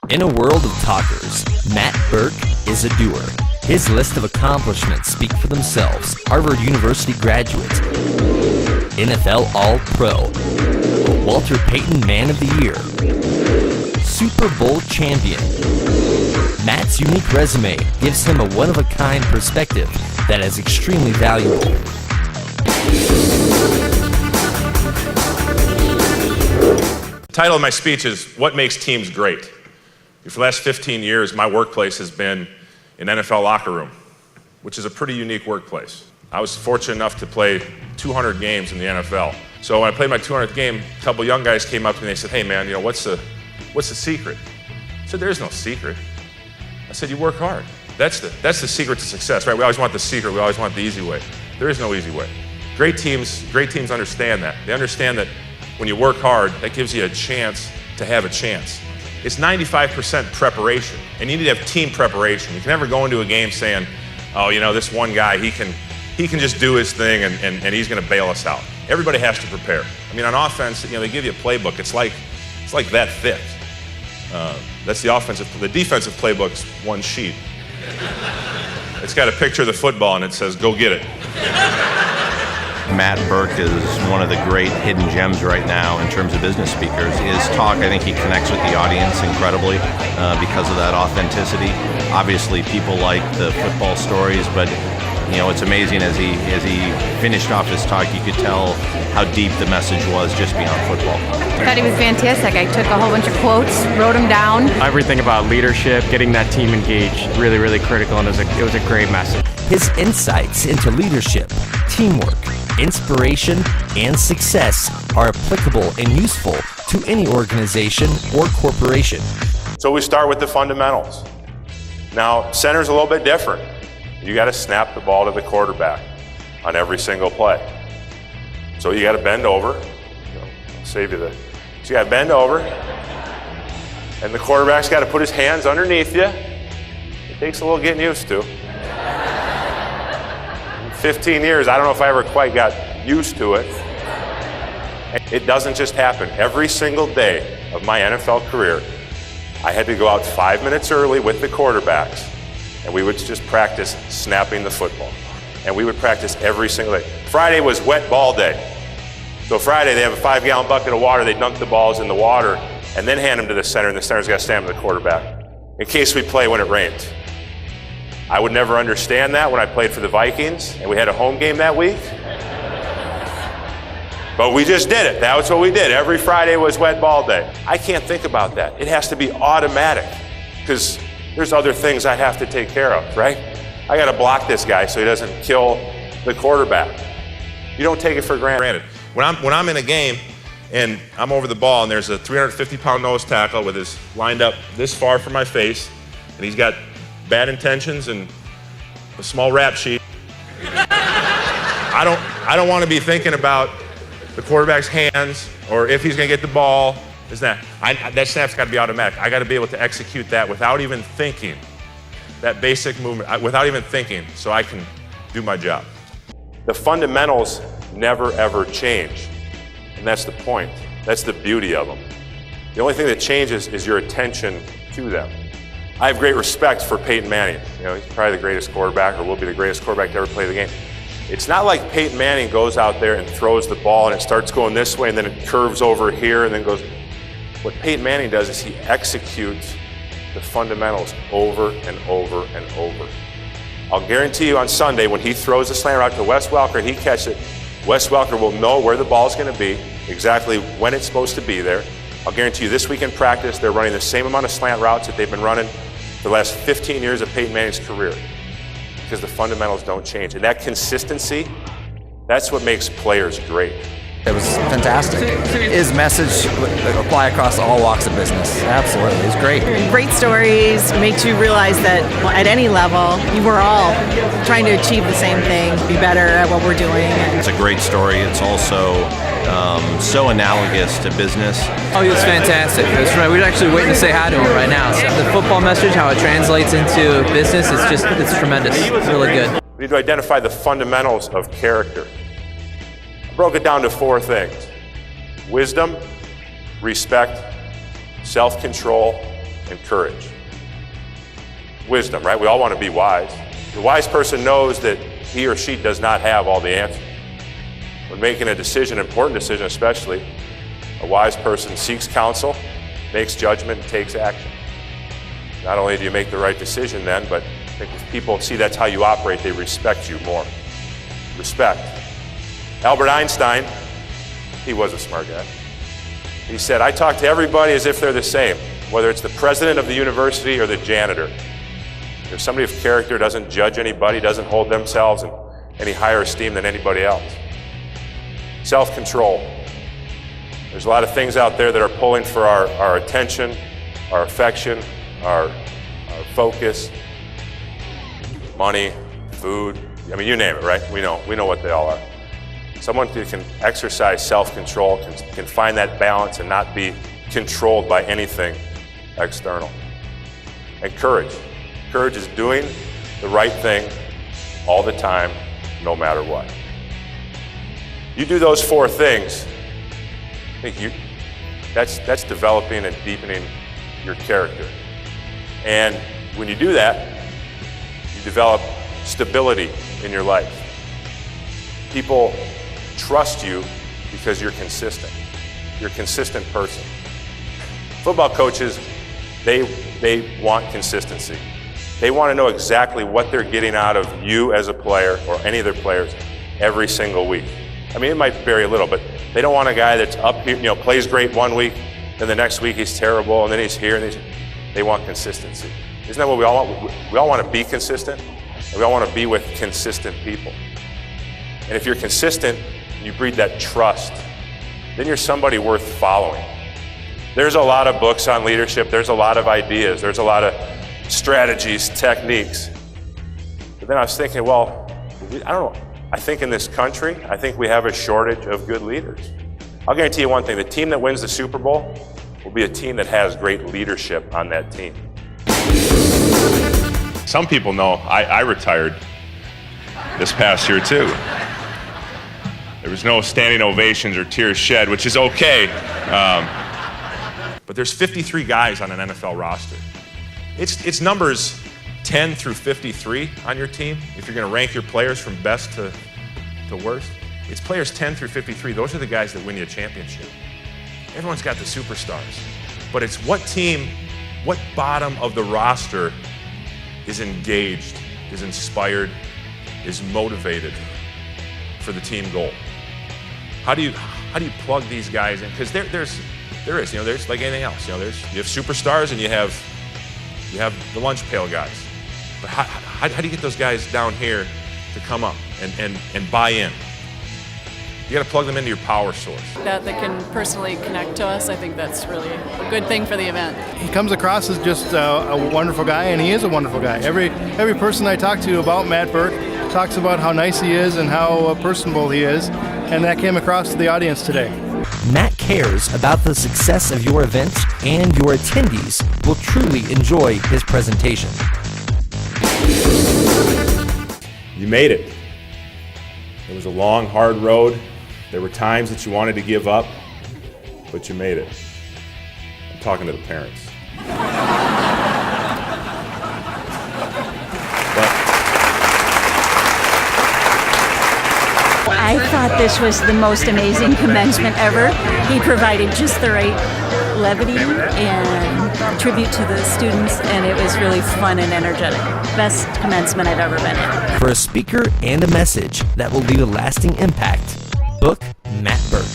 In a world of talkers, Matt Birk is a doer. His list of accomplishments speak for themselves. Harvard University graduate, NFL All-Pro, Walter Payton Man of the Year, Super Bowl champion. Matt's unique resume gives him a one-of-a-kind perspective that is extremely valuable. The title of my speech is What Makes Teams Great? For the last 15 years, my workplace has been an NFL locker room, which is a pretty unique workplace. I was fortunate enough to play 200 games in the NFL. So when I played my 200th game, a couple young guys came up to me and they said, "Hey man, what's the secret?" I said, "There's no secret." I said, "You work hard. That's the secret to success, right? We always want the secret. We always want the easy way. There is no easy way." Great teams understand that. They understand that when you work hard, that gives you a chance to have a chance. It's 95% preparation, and you need to have team preparation. You can never go into a game saying, "Oh, this one guy, he can just do his thing and he's going to bail us out." Everybody has to prepare. I mean, on offense, they give you a playbook. It's like that thick. That's the offensive. The defensive playbook's one sheet. It's got a picture of the football and it says, "Go get it." Matt Birk is one of the great hidden gems right now in terms of business speakers. His talk, I think he connects with the audience incredibly because of that authenticity. Obviously, people like the football stories, but it's amazing as he finished off his talk, you could tell how deep the message was just beyond football. I thought he was fantastic. I took a whole bunch of quotes, wrote them down. Everything about leadership, getting that team engaged, really, really critical, and it was a great message. His insights into leadership, teamwork, inspiration, and success are applicable and useful to any organization or corporation. So we start with the fundamentals. Now, center's a little bit different. You got to snap the ball to the quarterback on every single play. So you got to bend over. I'll save you the. So you got to bend over, and the quarterback's got to put his hands underneath you. It takes a little getting used to. 15 years, I don't know if I ever quite got used to it. It doesn't just happen. Every single day of my NFL career, I had to go out 5 minutes early with the quarterbacks, and we would just practice snapping the football. And we would practice every single day. Friday was wet ball day. So Friday, they have a 5-gallon bucket of water, they dunk the balls in the water, and then hand them to the center, and the center's got to stand with the quarterback in case we play when it rains. I would never understand that when I played for the Vikings and we had a home game that week. But we just did it. That was what we did. Every Friday was wet ball day. I can't think about that. It has to be automatic because there's other things I have to take care of, right? I got to block this guy so he doesn't kill the quarterback. You don't take it for granted. When I'm in a game and I'm over the ball and there's a 350-pound nose tackle with his lined up this far from my face and he's got bad intentions and a small rap sheet. I don't want to be thinking about the quarterback's hands or if he's going to get the ball. That snap's got to be automatic. I got to be able to execute that without even thinking, that basic movement, without even thinking, so I can do my job. The fundamentals never ever change, and that's the point. That's the beauty of them. The only thing that changes is your attention to them. I have great respect for Peyton Manning. He's probably the greatest quarterback or will be the greatest quarterback to ever play the game. It's not like Peyton Manning goes out there and throws the ball and it starts going this way and then it curves over here and then goes. What Peyton Manning does is he executes the fundamentals over and over and over. I'll guarantee you on Sunday when he throws the slant route to Wes Welker and he catches it, Wes Welker will know where the ball's going to be, exactly when it's supposed to be there. I'll guarantee you this week in practice, they're running the same amount of slant routes that they've been running for the last 15 years of Peyton Manning's career because the fundamentals don't change. And that consistency, that's what makes players great. It was fantastic. His message apply across all walks of business. Absolutely, it was great. Great stories, makes you realize that at any level, we're all trying to achieve the same thing, be better at what we're doing. It's a great story. It's also so analogous to business. Oh, he was fantastic. We're actually waiting to say hi to him right now. So the football message, how it translates into business, it's tremendous. It's really good. We need to identify the fundamentals of character. Broke it down to 4 things: wisdom, respect, self-control, and courage. Wisdom, right? We all want to be wise. The wise person knows that he or she does not have all the answers. When making a decision, an important decision especially, a wise person seeks counsel, makes judgment, and takes action. Not only do you make the right decision then, but I think if people see that's how you operate, they respect you more. Respect. Albert Einstein, he was a smart guy. He said, I talk to everybody as if they're the same, whether it's the president of the university or the janitor. If somebody of character doesn't judge anybody, doesn't hold themselves in any higher esteem than anybody else. Self-control. There's a lot of things out there that are pulling for our attention, our affection, our focus, money, food. I mean, you name it, right? We know what they all are. Someone who can exercise self-control, can find that balance and not be controlled by anything external. And courage. Courage is doing the right thing all the time, no matter what. You do those four things, I think that's developing and deepening your character. And when you do that, you develop stability in your life. People trust you because you're consistent. You're a consistent person. Football coaches, they want consistency. They want to know exactly what they're getting out of you as a player or any of their players every single week. I mean, it might vary a little, but they don't want a guy that's up here, plays great one week, then the next week he's terrible, and then he's here, and they want consistency. Isn't that what we all want? We all want to be consistent, and we all want to be with consistent people. And if you're consistent, you breed that trust, then you're somebody worth following. There's a lot of books on leadership, there's a lot of ideas, there's a lot of strategies, techniques. But then I was thinking, well, I don't know. I think in this country, I think we have a shortage of good leaders. I'll guarantee you one thing, the team that wins the Super Bowl will be a team that has great leadership on that team. Some people know I retired this past year too. There was no standing ovations or tears shed, which is okay. But there's 53 guys on an NFL roster. It's numbers 10 through 53 on your team, if you're going to rank your players from best to worst. It's players 10 through 53. Those are the guys that win you a championship. Everyone's got the superstars. But it's what team, what bottom of the roster is engaged, is inspired, is motivated for the team goal. How do you plug these guys in? Because there is like anything else. You have superstars and you have the lunch pail guys. But how do you get those guys down here to come up and buy in? You got to plug them into your power source. That they can personally connect to us, I think that's really a good thing for the event. He comes across as just a wonderful guy, and he is a wonderful guy. Every person I talk to about Matt Birk talks about how nice he is and how personable he is, and that came across to the audience today. Matt cares about the success of your event, and your attendees will truly enjoy his presentation. You made it. It was a long, hard road. There were times that you wanted to give up, but you made it. I'm talking to the parents. I thought this was the most amazing commencement ever. He provided just the right levity and tribute to the students, and it was really fun and energetic. Best commencement I've ever been in. For a speaker and a message that will leave a lasting impact, book Matt Birk.